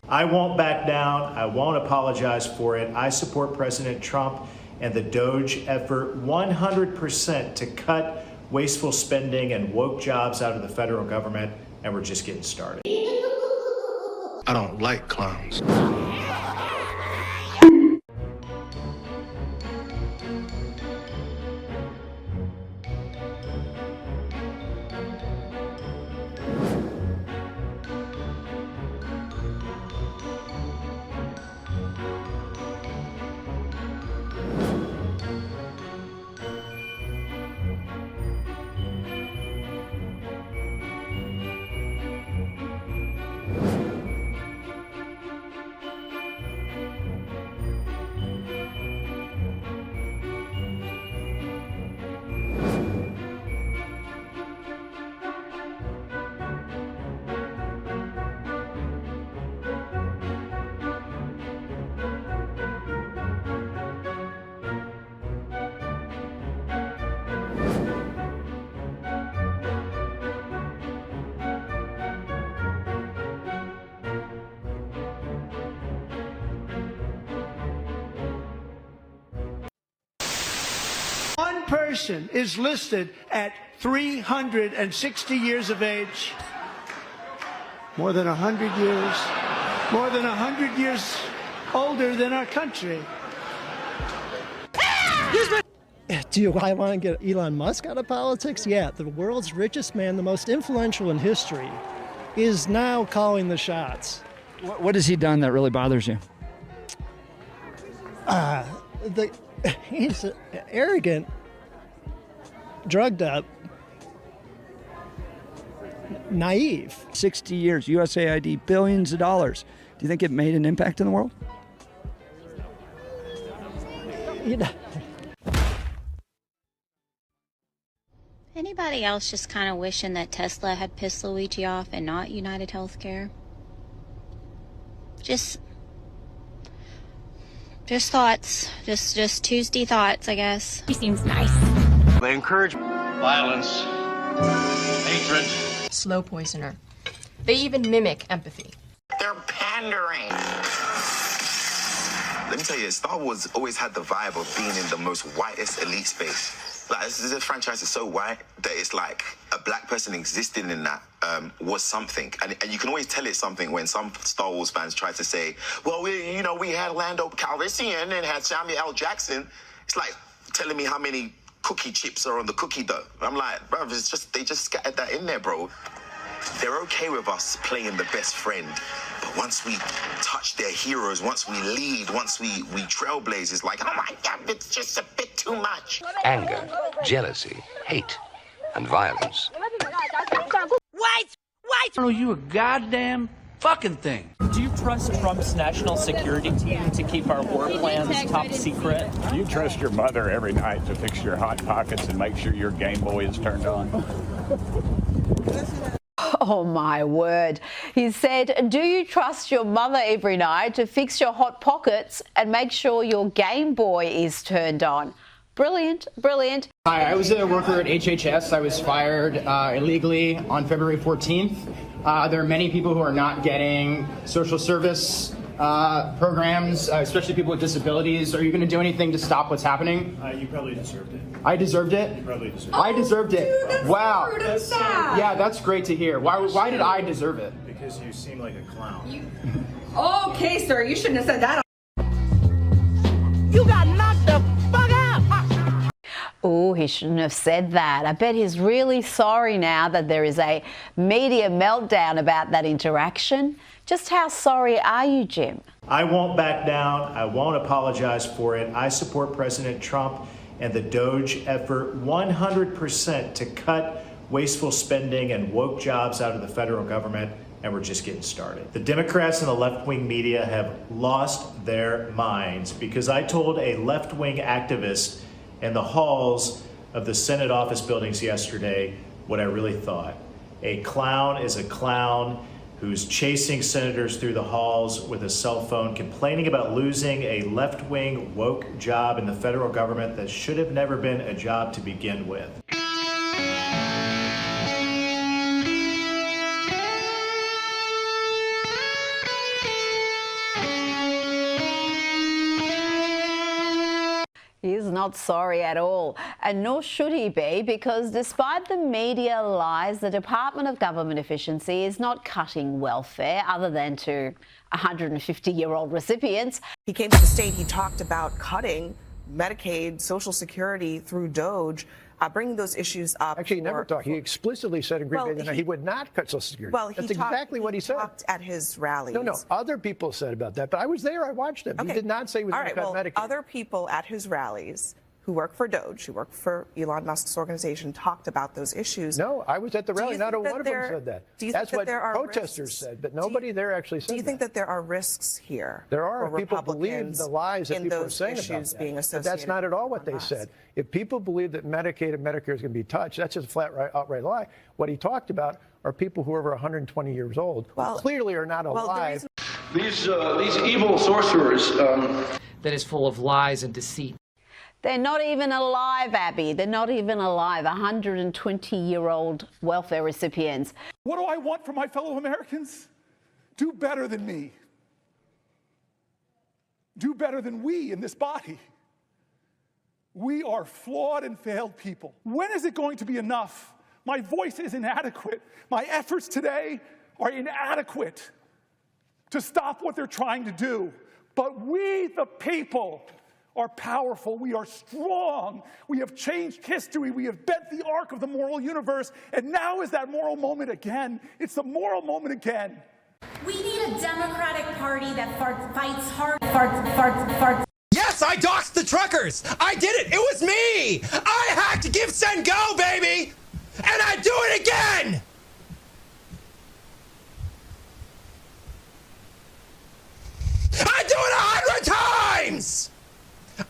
I won't back down. I won't apologize for it. I support President Trump and the DOGE effort 100% to cut wasteful spending and woke jobs out of the federal government, and we're just getting started. I don't like clowns. One person is listed at 360 years of age, more than 100 years older than our country. Do I want to get Elon Musk out of politics? Yeah, the world's richest man, the most influential in history, is now calling the shots. What has he done that really bothers you? He's arrogant, drugged up, naive. 60 years, USAID, billions of dollars. Do you think it made an impact in the world? You know. Anybody else just kind of wishing that Tesla had pissed Luigi off and not United Healthcare? Just thoughts. Just Tuesday thoughts, I guess. He seems nice. They encourage violence, hatred. Slow poisoner. They even mimic empathy. They're pandering. Let me tell you, Star Wars always had the vibe of being in the most whitest elite space. Like, this franchise is so white that it's like a black person existing in that was something. And you can always tell it's something when some Star Wars fans try to say, well, we had Lando Calrissian and had Samuel L. Jackson. It's like telling me how many cookie chips are on the cookie dough. I'm like, bro, it's just, they just scattered that in there, bro. They're okay with us playing the best friend. But once we touch their heroes, once we lead, once we trailblaze, it's like, oh my God, it's just a bit too much. Anger, jealousy, hate, and violence. Wait! Are you a goddamn fucking thing? Do you trust Trump's national security team to keep our war plans top secret? Do you trust your mother every night to fix your hot pockets and make sure your Game Boy is turned on? Oh my word. He said, do you trust your mother every night to fix your hot pockets and make sure your Game Boy is turned on? Brilliant, brilliant. Hi, I was a worker at HHS. I was fired illegally on February 14th. There are many people who are not getting social service programs, especially people with disabilities. Are you going to do anything to stop what's happening? You probably deserved it. I deserved it? You probably deserved it. I deserved it. Dude, that's wow. So rude and sad. Yeah, that's great to hear. Why did I deserve it? Because you seem like a clown. Okay, sir, you shouldn't have said that. You got knocked the fuck out! Oh, he shouldn't have said that. I bet he's really sorry now that there is a media meltdown about that interaction. Just how sorry are you, Jim? I won't back down. I won't apologize for it. I support President Trump and the DOGE effort 100% to cut wasteful spending and woke jobs out of the federal government, and we're just getting started. The Democrats and the left-wing media have lost their minds because I told a left-wing activist in the halls of the Senate office buildings yesterday what I really thought. A clown is a clown who's chasing senators through the halls with a cell phone, complaining about losing a left-wing woke job in the federal government that should have never been a job to begin with. not sorry at all, and nor should he be, because despite the media lies, the Department of Government Efficiency is not cutting welfare other than to 150-year-old recipients. He came to the state, he talked about cutting Medicaid, Social Security through DOGE, bringing those issues up. Actually, he never talked. He explicitly said in Green Bay that he would not cut Social Security. Well, that's exactly what he said. Talked at his rallies. No, other people said about that, but I was there. I watched him. Okay. He did not say he was going to cut Medicaid. Other people at his rallies who work for DOGE, who work for Elon Musk's organization, talked about those issues. No, I was at the rally. Not one of them said that. That's what protesters said, but nobody there actually said that. Do you think that there are risks here? There are. For People believe the lies that people are saying about that. But that's not at all what they said. If people believe that Medicaid and Medicare is going to be touched, that's just a flat, outright lie. What he talked about are people who are over 120 years old, who clearly are not alive. These evil sorcerers. That is full of lies and deceit. They're not even alive, Abby. They're not even alive. 120-year-old welfare recipients. What do I want from my fellow Americans? Do better than me. Do better than we in this body. We are flawed and failed people. When is it going to be enough? My voice is inadequate. My efforts today are inadequate to stop what they're trying to do. But we, the people, are powerful. We are strong. We have changed history. We have bent the arc of the moral universe. And now is that moral moment again. It's the moral moment again. We need a Democratic Party that fights hard. Yes, I doxed the truckers. I did it. It was me. I hacked Give, Send, Go, baby. And I do it again. I do it 100 times.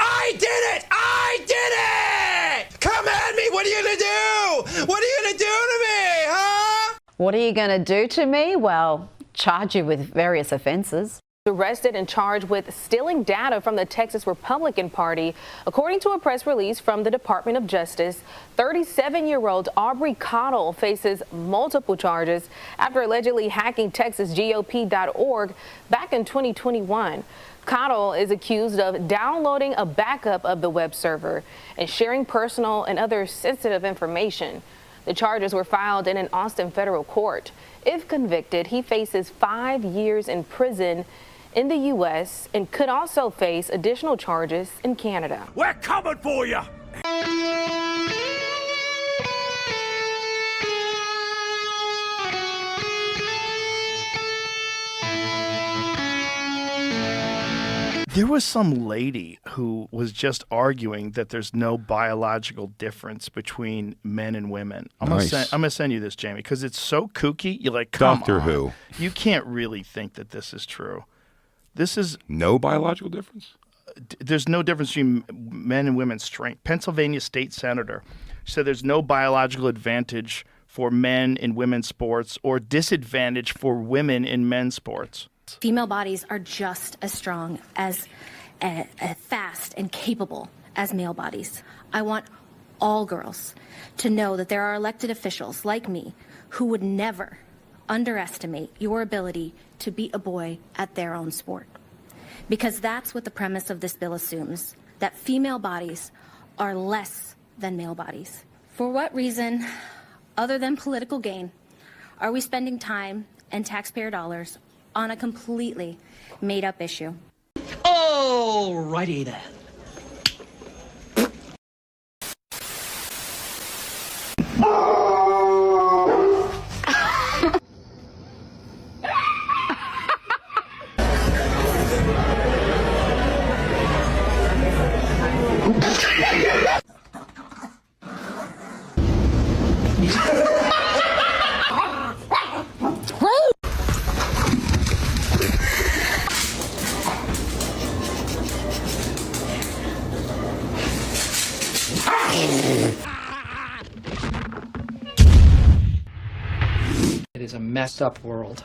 I did it! I did it! Come at me! What are you gonna do? What are you gonna do to me, huh? What are you going to do to me? Well, charge you with various offenses. Arrested and charged with stealing data from the Texas Republican Party. According to a press release from the Department of Justice, 37-year-old Aubrey Cottle faces multiple charges after allegedly hacking TexasGOP.org back in 2021. Cottle is accused of downloading a backup of the web server and sharing personal and other sensitive information. The charges were filed in an Austin federal court. If convicted, he faces 5 years in prison in the U.S. and could also face additional charges in Canada. We're coming for you! There was some lady who was just arguing that there's no biological difference between men and women. I'm gonna send you this, Jamie, because it's so kooky. You're like, come Doctor on. Who? You can't really think that this is true. This is no biological difference? There's no difference between men and women's strength. Pennsylvania state senator said there's no biological advantage for men in women's sports or disadvantage for women in men's sports. Female bodies are just as strong, as fast and capable as male bodies. I want all girls to know that there are elected officials like me who would never underestimate your ability to beat a boy at their own sport. Because that's what the premise of this bill assumes, that female bodies are less than male bodies. For what reason, other than political gain, are we spending time and taxpayer dollars on a completely made-up issue? Alrighty then. It is a messed up world.